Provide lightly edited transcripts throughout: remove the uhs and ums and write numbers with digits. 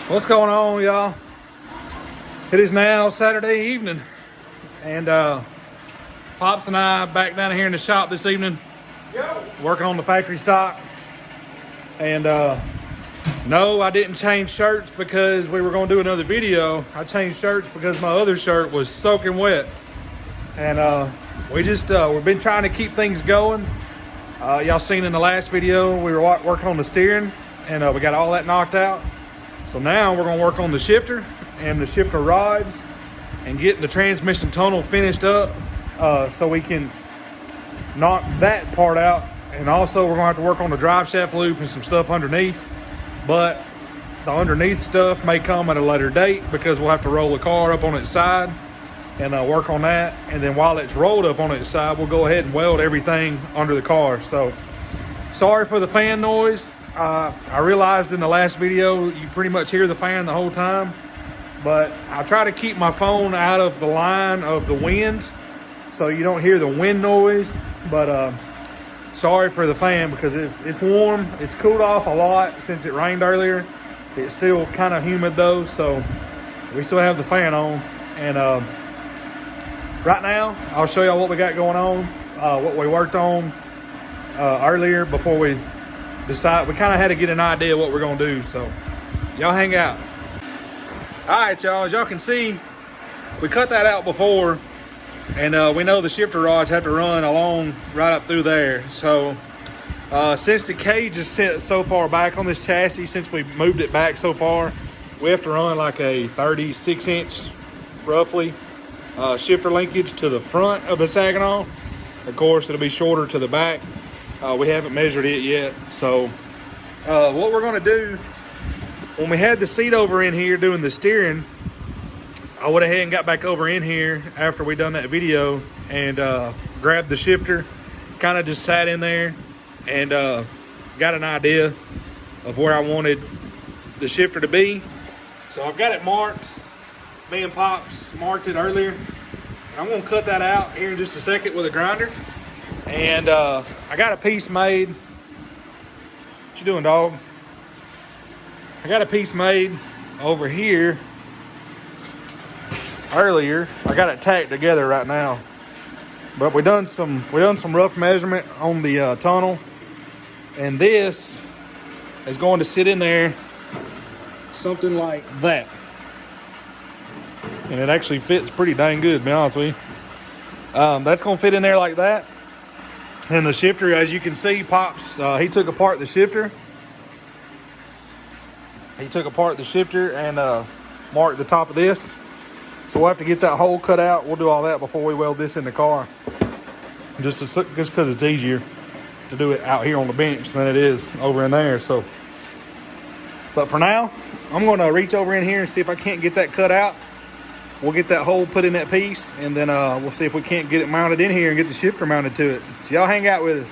What's going on, y'all? It is now Saturday evening, and Pops and I back down here in the shop this evening, working on the factory stock. And no, I didn't change shirts because we were going to do another video. I changed shirts because my other shirt was soaking wet, and we've been trying to keep things going. Y'all seen in the last video we were working on the steering, and we got all that knocked out. So now we're gonna work on the shifter and the shifter rods and getting the transmission tunnel finished up so we can knock that part out. And also we're gonna have to work on the drive shaft loop and some stuff underneath. But the underneath stuff may come at a later date because we'll have to roll the car up on its side and work on that. And then while it's rolled up on its side, we'll go ahead and weld everything under the car. So sorry for the fan noise. I realized in the last video you pretty much hear the fan the whole time, but I try to keep my phone out of the line of the wind so you don't hear the wind noise. But sorry for the fan because it's warm. It's cooled off a lot since it rained earlier. It's still kind of humid though, so we still have the fan on. And right now I'll show y'all what we got going on, what we worked on earlier before we decide. We kind of had to get an idea of what we're gonna do, so y'all hang out. All right, y'all, as y'all can see, we cut that out before, and we know the shifter rods have to run along right up through there. So since the cage is set so far back on this chassis, since we moved it back so far, we have to run like a 36-inch roughly shifter linkage to the front of the Saginaw. Of course, it'll be shorter to the back. We haven't measured it yet. So what we're gonna do, when we had the seat over in here doing the steering, I went ahead and got back over in here after we done that video and grabbed the shifter, kind of just sat in there and got an idea of where I wanted the shifter to be. So I've got it marked. Me and Pops marked it earlier. I'm gonna cut that out here in just a second with a grinder. And I got a piece made. What you doing, dog? I got a piece made over here earlier. I got it tacked together right now. But we done some rough measurement on the tunnel, and this is going to sit in there something like that. And it actually fits pretty dang good, to be honest with you. That's gonna fit in there like that. And the shifter, as you can see, Pops, he took apart the shifter. He took apart the shifter and marked the top of this. So we'll have to get that hole cut out. We'll do all that before we weld this in the car. Just because it's easier to do it out here on the bench than it is over in there. So, but for now, I'm gonna reach over in here and see if I can't get that cut out. We'll get that hole put in that piece, and then we'll see if we can't get it mounted in here and get the shifter mounted to it. So y'all hang out with us.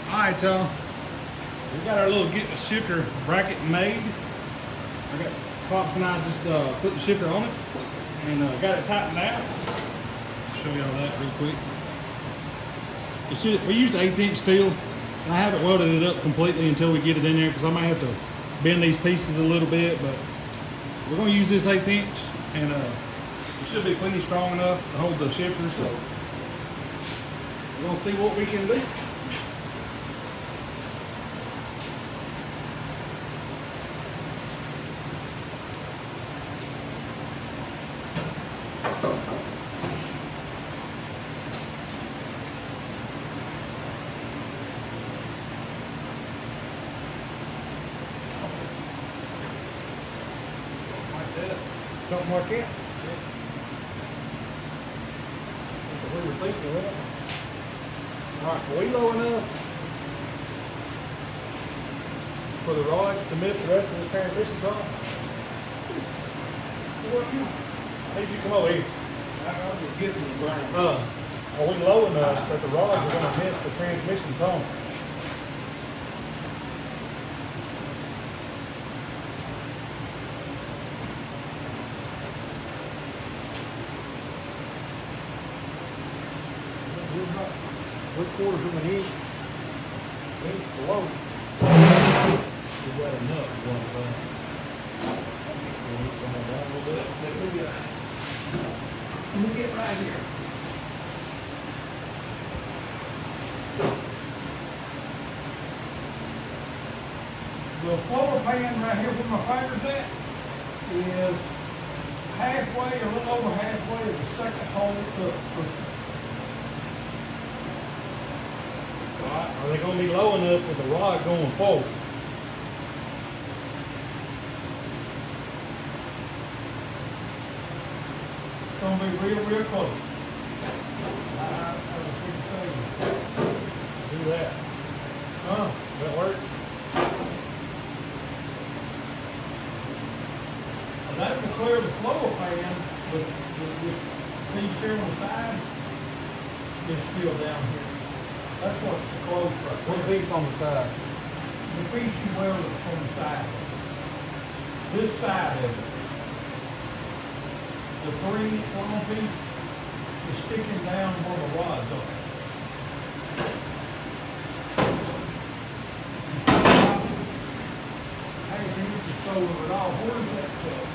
All right, y'all. We got our little get the shifter bracket made. I got Pops and I just put the shifter on it. And got it tightened out. Show y'all that real quick. We used 1/8-inch steel. I haven't welded it up completely until we get it in there because I might have to bend these pieces a little bit, but we're going to use this 1/8-inch, and it should be plenty strong enough to hold the shifter. So we're going to see what we can do. Don't mark it. That's what we were thinking of. All right, are we low enough for the rods to miss the rest of the transmission tunnel? I need you to come over here. I'll just get to the ground. Are we low enough that the rods are going to miss the transmission tunnel? 3/4 of an inch. Inch below. Is that enough? Let me get right here. The floor pan right here where my fiber's at is halfway, or a little over halfway of the second hole up. Are they going to be low enough with the rod going forward? It's going to be real close. Do that. Huh? That work? That will clear the floor pan, but this piece here on the side is still down here. That's what's close right What there. piece on the side? The piece you welded on the side. This side of it. The 3-inch long piece is sticking down where the rods are. Hey, you need to throw it all. Where's that stuff?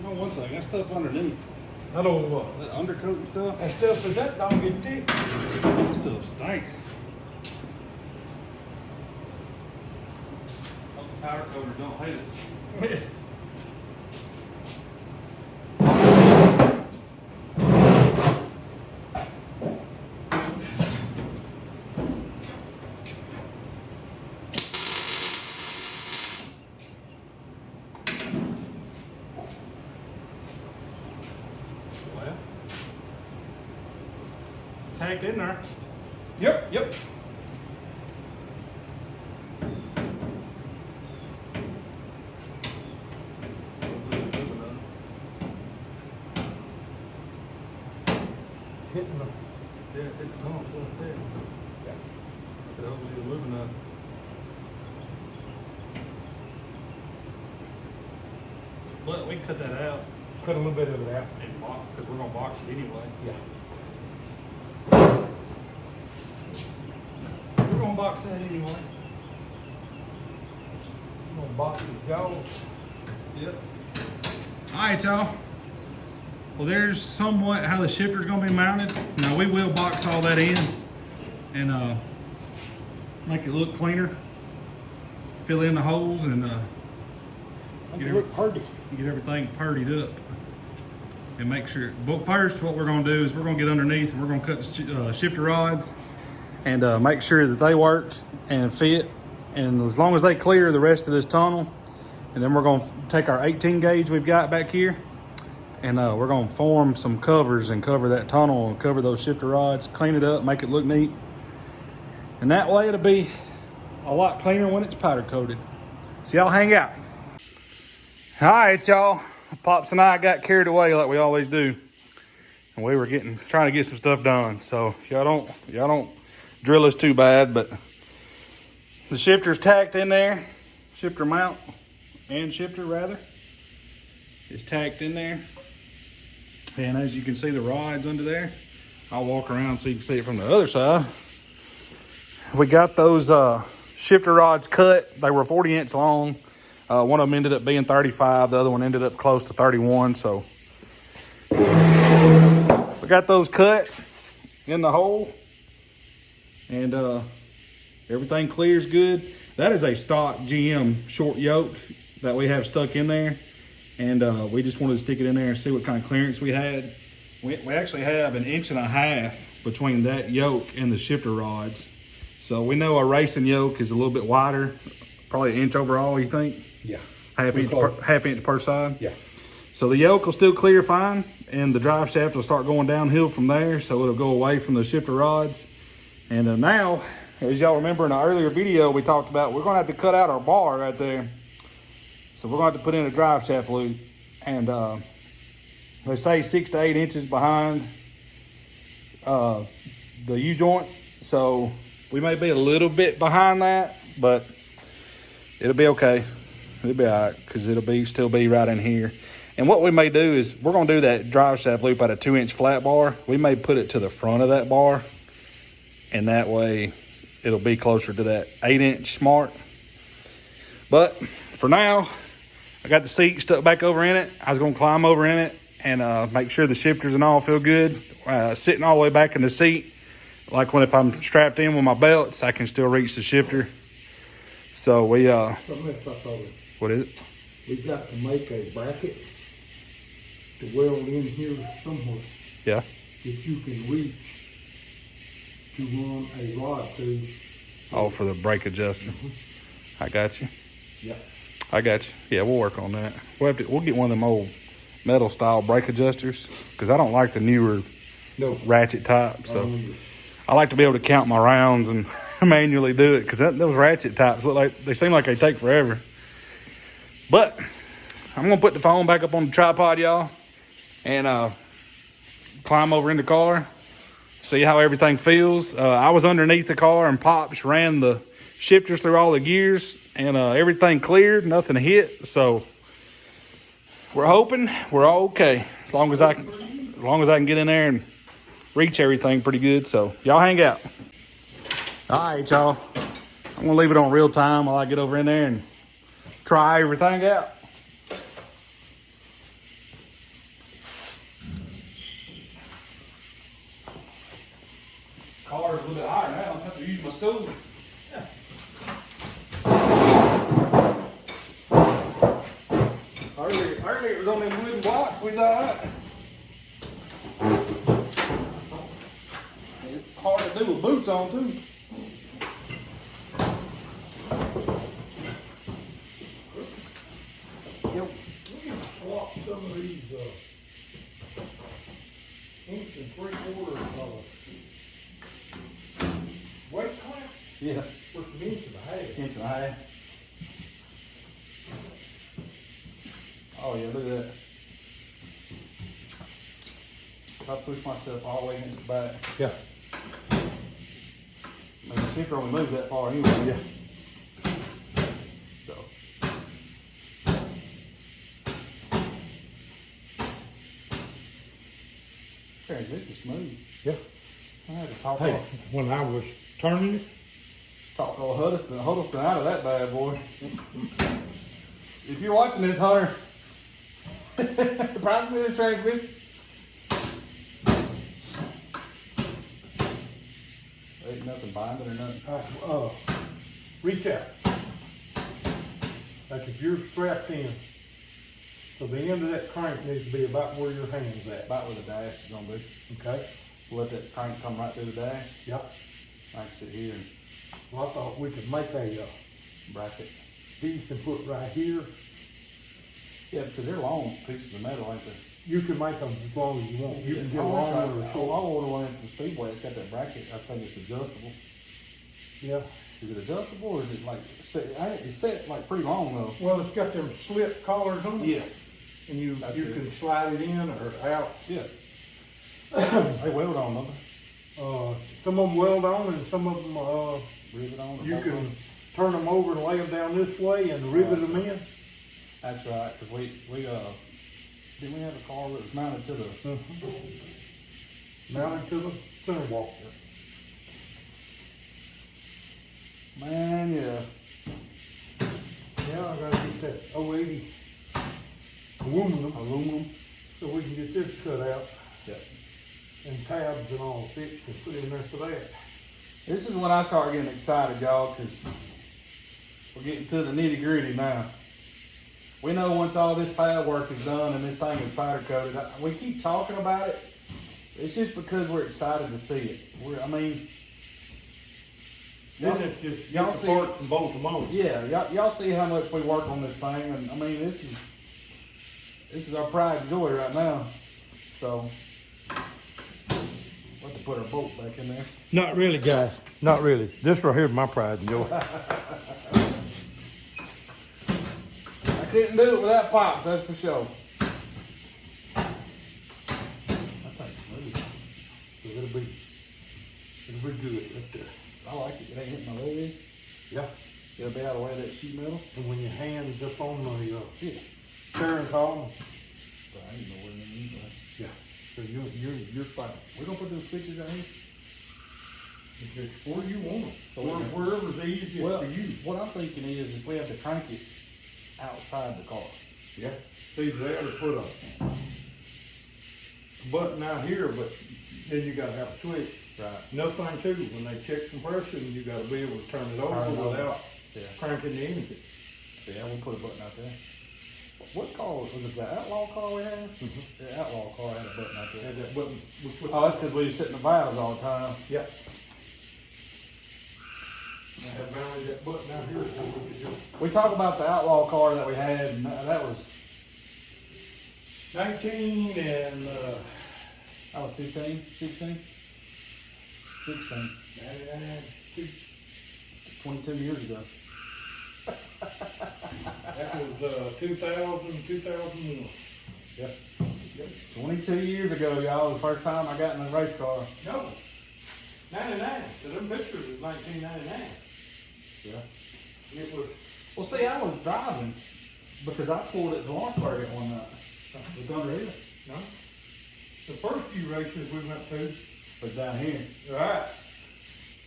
One thing, that stuff underneath, That old, that undercoat and stuff, that stuff is that don't get thick. that stuff stinks. Hope the powder coaters don't hate us. Tacked in there. Yep. Hitting the. Yeah, it's hitting the tunnel, that's what I said. Yeah. I said, hopefully it's moving up. But we can cut that out Cut a little bit of it out. and box, because we're gonna box it anyway. Yeah. We're gonna box that anyway. We're gonna box the jaws. Yep. All right, y'all. Well, there's somewhat how the shifter's gonna be mounted. Now we will box all that in and make it look cleaner. Fill in the holes and get everything purdied up. And make sure, but first what we're gonna do is we're gonna get underneath and we're gonna cut the shifter rods and make sure that they work and fit. And as long as they clear the rest of this tunnel, and then we're gonna take our 18 gauge we've got back here and we're gonna form some covers and cover that tunnel and cover those shifter rods, clean it up, make it look neat. And that way it'll be a lot cleaner when it's powder coated. So y'all hang out. All right, y'all. Pops and I got carried away like we always do, and we were trying to get some stuff done. So y'all don't drill us too bad, but The shifter's tacked in there. Shifter mount and shifter rather is tacked in there. And as you can see the rods under there, I'll walk around so you can see it from the other side. We got those shifter rods cut. They were 40-inch long. One of them ended up being 35. The other one ended up close to 31. So we got those cut in the hole. And everything clears good. That is a stock GM short yoke that we have stuck in there. And we just wanted to stick it in there and see what kind of clearance we had. We actually have 1.5 inches between that yoke and the shifter rods. So we know a racing yoke is a little bit wider, probably 1 inch overall, you think? Yeah. Half inch per side? Yeah. So the yoke will still clear fine, and the drive shaft will start going downhill from there, so it'll go away from the shifter rods. And now, as y'all remember in an earlier video, we talked about we're gonna have to cut out our bar right there. So we're gonna have to put in a drive shaft loop. And they say 6 to 8 inches behind the U-joint. So we may be a little bit behind that, but it'll be okay. It'll be all right, because it'll still be right in here. And what we may do is we're going to do that drive shaft loop at a 2-inch flat bar. We may put it to the front of that bar, and that way it'll be closer to that 8-inch mark. But for now, I got the seat stuck back over in it. I was going to climb over in it and make sure the shifters and all feel good. Sitting all the way back in the seat, like if I'm strapped in with my belts, I can still reach the shifter. So we what is it? We've got to make a bracket to weld in here somewhere. Yeah. That you can reach to run a rod to. Oh, for the brake adjuster. I got you. Yeah. I got you. Yeah, we'll work on that. We'll get one of them old metal style brake adjusters, because I don't like the newer ratchet type. So I like to be able to count my rounds and manually do it, because those ratchet types look like they seem like they take forever. But I'm gonna put the phone back up on the tripod, y'all, and climb over in the car, see how everything feels. I was underneath the car and Pops ran the shifters through all the gears, and everything cleared, nothing hit. So we're hoping we're all okay, as long as I can get in there and reach everything pretty good. So y'all hang out. All right, y'all. I'm gonna leave it on real time while I get over in there and try everything out. Car's a little bit higher now. I have to use my stool. Earlier it was on them wooden blocks. We was all right. It's hard to do with boots on too. Yep. We can swap some of these 1 3/4 weight clamps. Yeah. For some 1.5 inches. 1.5 inches. Oh yeah, look at that. If I push myself all the way against the back. Yeah. I mean, the shifter only moves that far anyway. Yeah. So. Transmission smooth. Yeah. I had to talk Hey, when I was turning it, old Huddleston out of that bad boy. If you're watching this, Hunter, price me this transmission. There ain't nothing binding or nothing. reach out. Like if you're strapped in, so the end of that crank needs to be about where your hand's at. About where the dash is gonna be. Okay? We'll let that crank come right through the dash. Yep. I can sit here and Well, I thought we could make a bracket. piece and put right here. Yeah, because they're long pieces of metal, ain't they? You can make them as long as you want. You can get a long one or a I'll short. order one from Speedway. It's got that bracket. I think it's adjustable. Yeah. Is it adjustable or is it like set? It's set like pretty long though. Well, it's got them slip collars on it. Yeah. And you That's you it. can slide it in or out. Yeah. They weld on them. Some of them weld on and some of them Rivet on. Or you both can on. turn them over and lay them down this way and rivet them in. That's right, cause we didn't we have a car that was mounted to the? Mounted to the center walk. Man, yeah. Yeah, I gotta get that 080 aluminum so we can get this cut out. Yeah. And tabs and all fixed and put in there for that. This is when I start getting excited, y'all, cause we're getting to the nitty gritty now. We know once all this fab work is done and this thing is powder coated, we keep talking about it. It's just because we're excited to see it. I mean, Then it's just y'all get the see- parts and bolt them on. yeah, y'all see how much we work on this thing, and I mean, this is our pride and joy right now. So, we'll have to put our bolt back in there. Not really, guys. Not really. This right here is my pride and joy. I couldn't do it without pops, that's for sure. So it'll be good right there. I like it. It ain't hitting my leg. Yeah. It'll be out of the way of that sheet metal. And when your hand's up on the Yeah. steering column, But I ain't know where they need that. yeah. So you're fine. We're gonna put those switches out here. It's just where you want them. So Wherever's easiest Well, for you. what I'm thinking is if we have to crank it outside the car. Yeah. See, they ought to put a button out here, but then you gotta have a switch. Right. Another thing too, when they check compression, you gotta be able to turn it over Turn it over. without Yeah. cranking the engine. Yeah, we'll put a button out there. What car was it? The Outlaw car we had? The Outlaw car had a button out there. Had that button. We put- Oh, that's because we was sitting in the valves all the time. Yeah. I have mounted that button out here so we could just. We talk about the Outlaw car that we had, and that was 19 and, 15, 16? 16. 99, 22 years ago. that was, 2000, 2001. Yep. 22 years ago, y'all, the first time I got in a race car. No, 99, so them pictures is 1999. Yeah. It was, Well, see, I was driving because I pulled it to Lawrenceburg at one night. With Thunder Hill. no, the first few races we went to, But down here. right,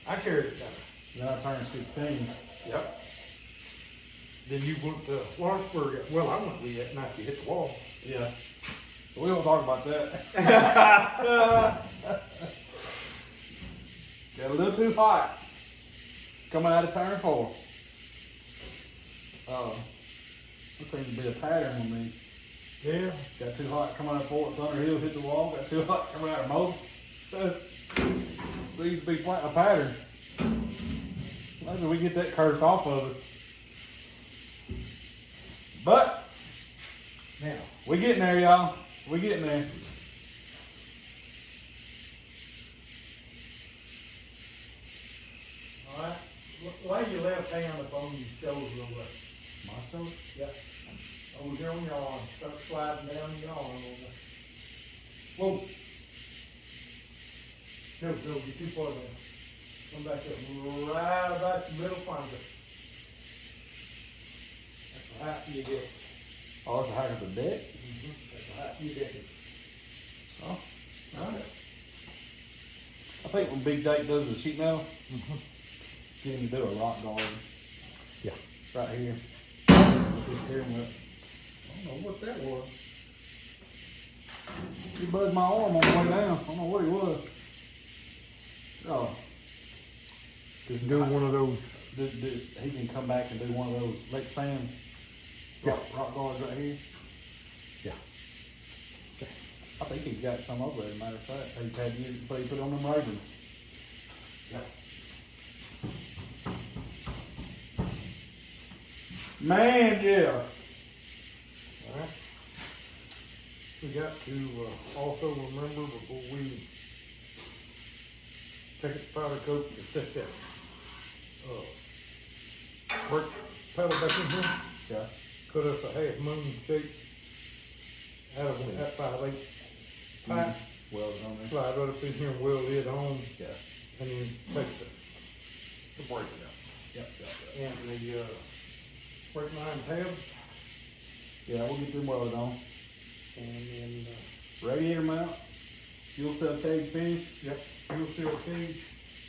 I carried it down. Then I turned 16. Yep. Then you went to Lawrenceburg, well, I went with you that night you hit the wall. Yeah. But we won't talk about that. Got a little too hot. Coming out of turn 4. This seems to be a pattern on me. Yeah. Got too hot coming out of 4 at Thunder Hill, hit the wall. Got too hot coming out of Mo. Seems to be a pattern. Maybe we get that curse off of us. But Now, we getting there, y'all. We getting there. all right, lay your left hand up on your shoulder a little bit. My shoulder? Yep. Over here on your arm, start sliding down your arm a little bit. Whoa. Go, get too far down. Come back up, right about your middle finger. That's the height you get. Oh, it's a hack of the deck? That's the height you get. Oh. All right. I think when Big Jake does the sheet metal, get him to do a rock guard. Yeah. Right here. His steering wheel. I don't know what that was. He buzzed my arm on the way down. I don't know what he was. Oh. Just do one of those. He can come back and do one of those Lake Sand rock guards right here. Yeah. I think he's got some over there, as a matter of fact. He's had years before he put on them Ravens. Yeah. Man, yeah. All right. We got to also remember before we take it to powder coat to set that brake pedal back in here. Yeah. Cut us a half moon shape out of that 5/8 pipe. Well on there. Slide right up in here and weld it on, Yeah. and then take the brake out. Yep. and the, brake line tabs, Yeah, we'll get them welded on. and then, Radiator mount, fuel cell cage finish, yep, fuel seal cage.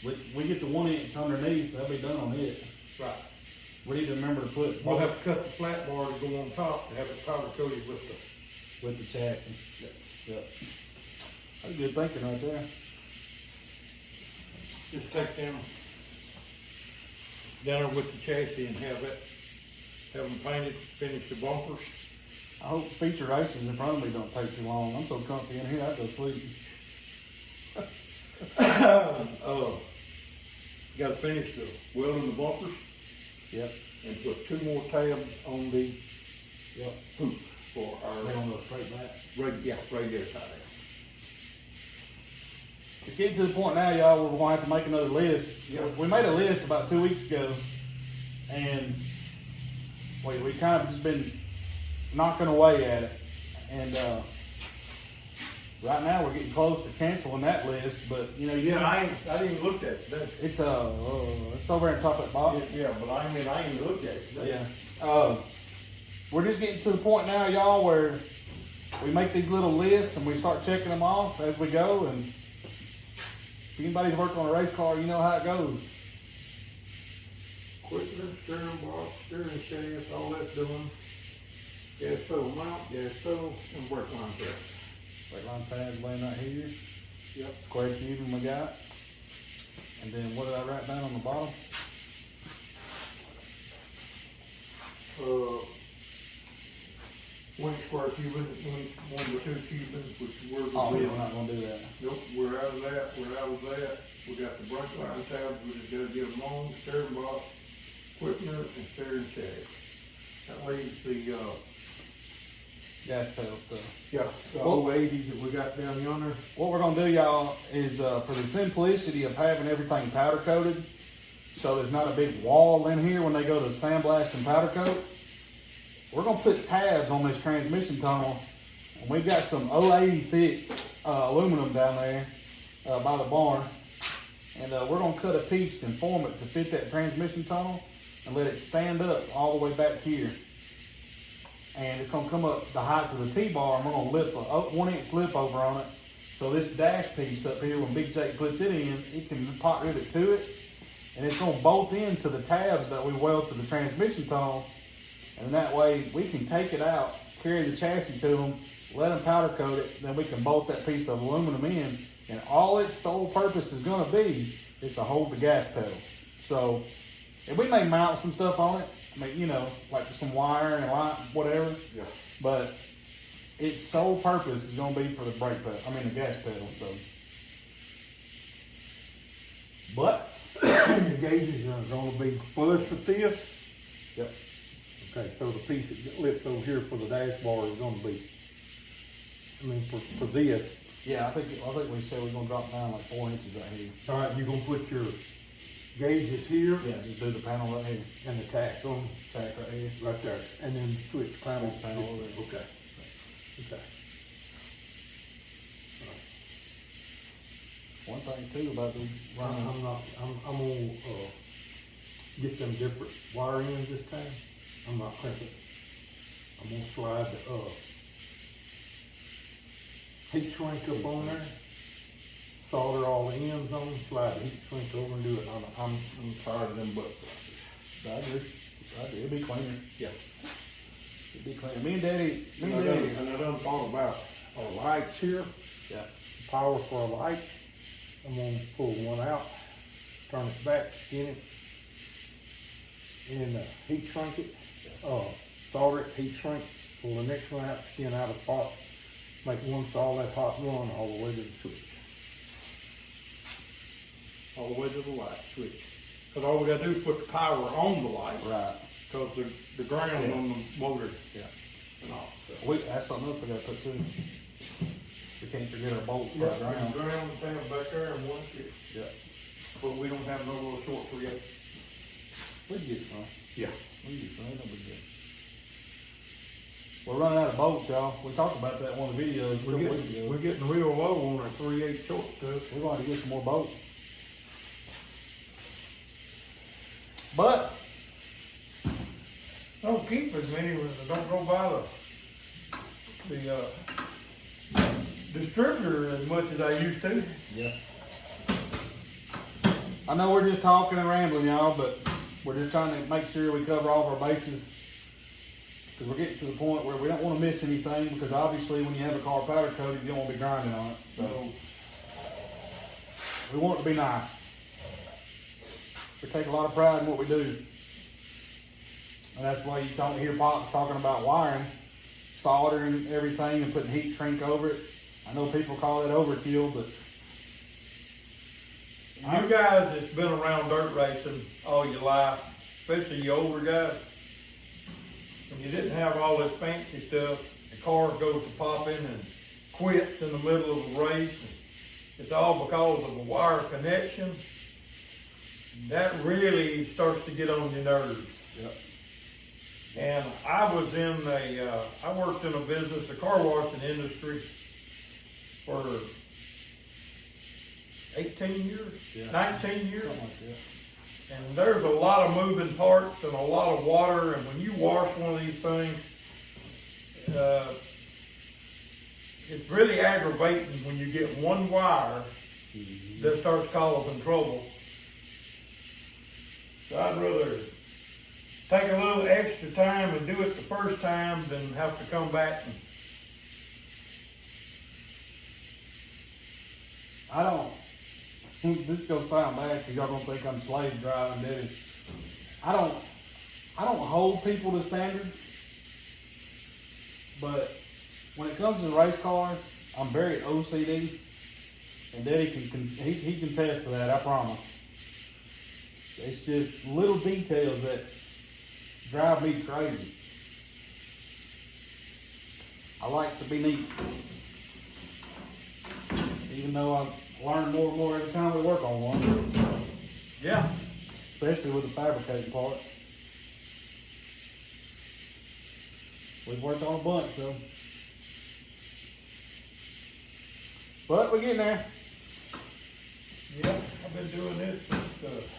which we get the 1 inch underneath, that'll be done on it. Right. We need to remember to put We'll have to cut the flat bar to go on top to have it powder coated with with the chassis. Yep. Yep. That's good thinking right there. just take them down there with the chassis and have them painted, finish the bumpers. I hope feature races in front of me don't take too long. I'm so comfy in here, I'd go sleep. Gotta finish the welding the bumpers Yep. and put 2 more tabs on the Yep. hoop for They our don't go straight back. radiator tie down. It's getting to the point now, y'all, where we're gonna have to make another list. Yeah. We made a list about 2 weeks ago, and we kind of just been knocking away at it. And right now we're getting close to canceling that list, but you know, I didn't look at it today. it's over in top of that box. Yeah, but I ain't looked at it today. Yeah. We're just getting to the point now, y'all, where we make these little lists and we start checking them off as we go. And if anybody's worked on a race car, you know how it goes. Equipment, steering box, steering shaft, all that's done. Gas pedal mount, gas pedal, and brake line tabs. Brake line tabs laying right here. Yep. Square tubing we got. And then what did I write down on the bottom? One square tubing, one to 2 tubing, which we're. Oh yeah, we're not gonna do that. Nope, we're out of that, We got the brake line tabs, we just gotta get them on, steering box, equipment, and steering shaft. That leaves the, Gas pedal stuff. the Well- 080s that we got down yonder. What we're gonna do, y'all, is for the simplicity of having everything powder coated, so there's not a big wall in here when they go to sandblast and powder coat, we're gonna put tabs on this transmission tunnel, and we've got some 080 thick aluminum down there by the barn, and we're gonna cut a piece and form it to fit that transmission tunnel and let it stand up all the way back here. And it's gonna come up the height of the T-bar, and we're gonna lip a 1 inch lip over on it. So this dash piece up here, when Big Jake puts it in, it can pot rivet to it. And it's gonna bolt into the tabs that we weld to the transmission tunnel. And that way we can take it out, carry the chassis to them, let them powder coat it, then we can bolt that piece of aluminum in. And all its sole purpose is gonna be is to hold the gas pedal. So, and we may mount some stuff on it. I mean, you know, like some wire and light, whatever. Yeah. But its sole purpose is gonna be for the brake pedal, the gas pedal, so. But, The gauges are gonna be flush with this. yep, Okay, so the piece that lips over here for the dashboard is gonna be, for this. yeah, I think we said we're gonna drop down like 4 inches right here. All right, you're gonna put your gauges here Yeah, just do the panel right here, and the tack on tack right here. right there, and then switch panels. Switch panel over there. Okay. Okay. One thing too about the running, I'm gonna, get them different wire ends this time. I'm not crimping. I'm gonna slide the, heat shrink up on there. Solder all the ends on, slide the heat shrink over and do it. I'm tired of them butts. I agree, it'd be cleaner, Yeah. it'd be cleaner. Me and Daddy, And I done thought about our lights here, yeah, power for our lights. I'm gonna pull one out, turn it back, skin it, and heat shrink it, solder it, heat shrink, pull the next one out, skin out of the pot, make one solid hot run all the way to the switch. All the way to the light switch. Cause all we gotta do is put the power on the light. right. Cause the ground on the motor. Yeah. And all. So. That's something else we gotta put too. We can't forget our bolts for Yeah, our ground. ground tab back there and one switch. Yeah. But we don't have no little short for yet. We can get some. Yeah. We can get some, ain't no big deal. We're running out of bolts, y'all. We talked about that in one of the videos a couple weeks ago. We're getting real low on our 3/8 short stuff. We're going to get some more bolts. But Don't keep as many ones, don't go by the distributor as much as I used to. yeah. I know we're just talking and rambling, y'all, but we're just trying to make sure we cover all of our bases. Because we're getting to the point where we don't want to miss anything, because obviously when you have a car powder coated, you don't want to be grinding on it. So we want it to be nice. We take a lot of pride in what we do. And that's why you don't hear Pops talking about wiring, soldering everything and putting heat shrink over it. I know people call it overkill, but You guys that's been around dirt racing all your life, especially you older guys, when you didn't have all this fancy stuff, the car goes to popping and quits in the middle of a race. It's all because of a wire connection. That really starts to get on your nerves. yep. And I was I worked in a business, the car washing industry, for 18 years, Yeah. 19 years. Something like that. And there's a lot of moving parts and a lot of water, and when you wash one of these things, it's really aggravating when you get one wire that starts causing trouble. So I'd rather take a little extra time and do it the first time than have to come back and I don't, this is gonna sound bad because y'all gonna think I'm slave driving, dude. I don't hold people to standards, but when it comes to race cars, I'm very OCD, and Daddy he can attest to that, I promise. It's just little details that drive me crazy. I like to be neat. Even though I learn more and more every time we work on one. yeah. Especially with the fabricating part. We've worked on a bunch, so. But we're getting there. Yeah, I've been doing this since,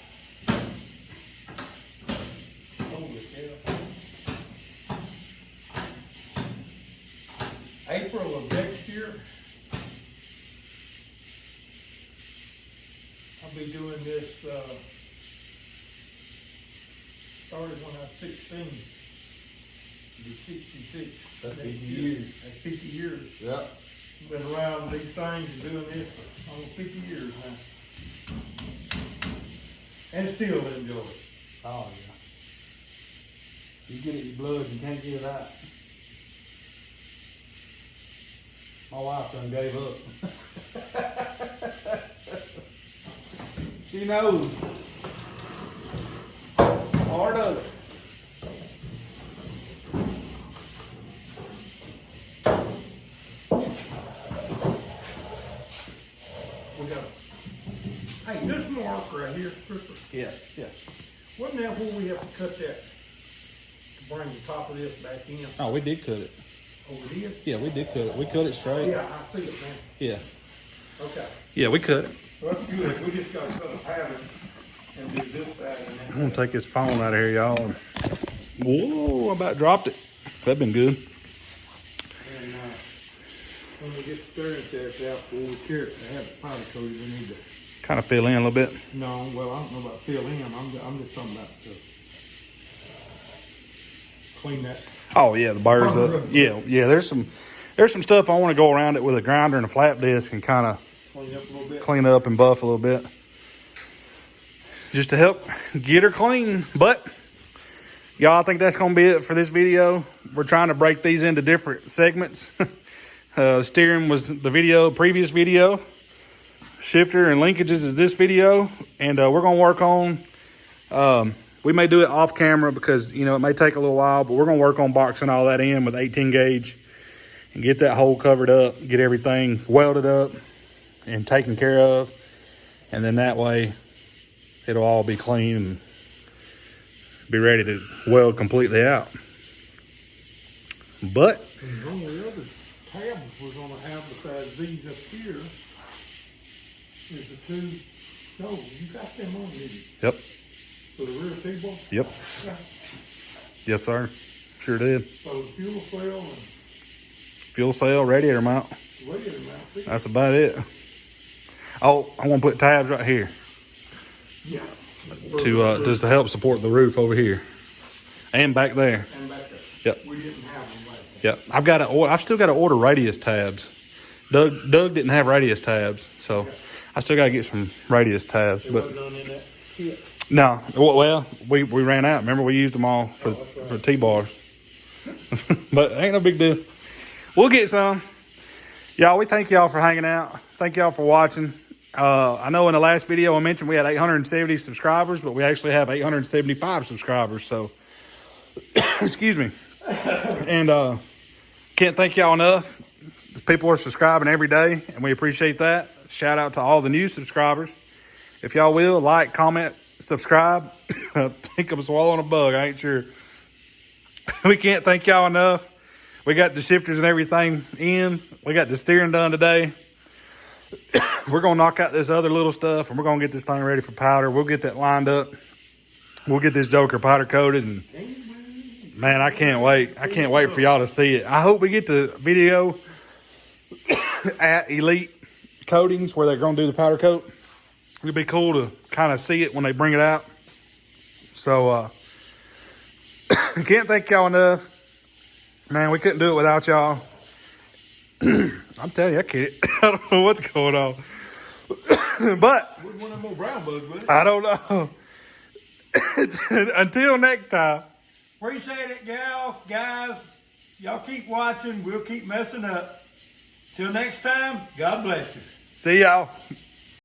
April of next year. I'll be doing this, started when I was 16. It'll be 66. That's next 50 year. years. That's 50 years. Yep. Been around these things and doing this for almost 50 years now. And still enjoy it. Oh, yeah. You get it in your blood, you can't get it out. My wife done gave up. She knows. Part of it. We got, hey, this mark right here, Christopher, Yeah, yeah. wasn't that where we have to cut that to bring the top of this back in? Oh, we did cut it. Over here? Yeah, we did cut it. We cut it straight. Yeah, I see it now. Yeah. Okay. Yeah, we cut it. Well, that's good. We just got to cut a pattern and do this side and I'm gonna take this phone out of here, y'all. Whoa, I about dropped it. That'd been good. And when we get the steering shaft out, we'll carry it to have it powder coated. We need to. Kind of fill in a little bit. No, well, I don't know about fill in. I'm just talking about to clean that. Oh yeah, the bars up. Yeah, yeah. There's some stuff I want to go around it with a grinder and a flat disc and kind of Clean up a little bit. clean up and buff a little bit, just to help get her clean. But y'all, I think that's gonna be it for this video. We're trying to break these into different segments. Steering was the previous video. Shifter and linkages is this video, and we're gonna work on. We may do it off camera because it may take a little while, but we're gonna work on boxing all that in with 18 gauge and get that hole covered up, get everything welded up and taken care of, and then that way it'll all be clean and be ready to weld completely out. But And the only other tabs we're going to have besides these up here is the two. No, you got them on, did you? yep, For the rear T-bar? Yep. Yes, sir. Sure did. So the fuel cell and Fuel cell, radiator mount. radiator mount. That's about it. Oh, I want to put tabs right here Yeah. to just to help support the roof over here and back there. And back there. Yep. We didn't have them right there. Yep. I've still got to order radius tabs. Doug didn't have radius tabs, so I still got to get some radius tabs. It But wasn't none in that kit. no, well, we ran out. Remember, we used them all for T-bars. But ain't no big deal. We'll get some. Y'all, we thank y'all for hanging out. Thank y'all for watching. I know in the last video I mentioned we had 870 subscribers, but we actually have 875 subscribers. So, excuse me. And can't thank y'all enough. People are subscribing every day, and we appreciate that. Shout out to all the new subscribers. If y'all will, like, comment, subscribe. I think I'm swallowing a bug. I ain't sure. We can't thank y'all enough. We got the shifters and everything in. We got the steering done today. We're going to knock out this other little stuff, and we're going to get this thing ready for powder. We'll get that lined up. We'll get this joker powder coated. And, man, I can't wait. I can't wait for y'all to see it. I hope we get the video at Elite Coatings where they're going to do the powder coat. It'd be cool to kind of see it when they bring it out. So, can't thank y'all enough. Man, we couldn't do it without y'all. I'm telling you, I can't. I don't know what's going on. But Wouldn't want no more brown bugs, would it? I don't know. Until next time. Appreciate it, gals, guys. Y'all keep watching. We'll keep messing up. Till next time, God bless you. See y'all.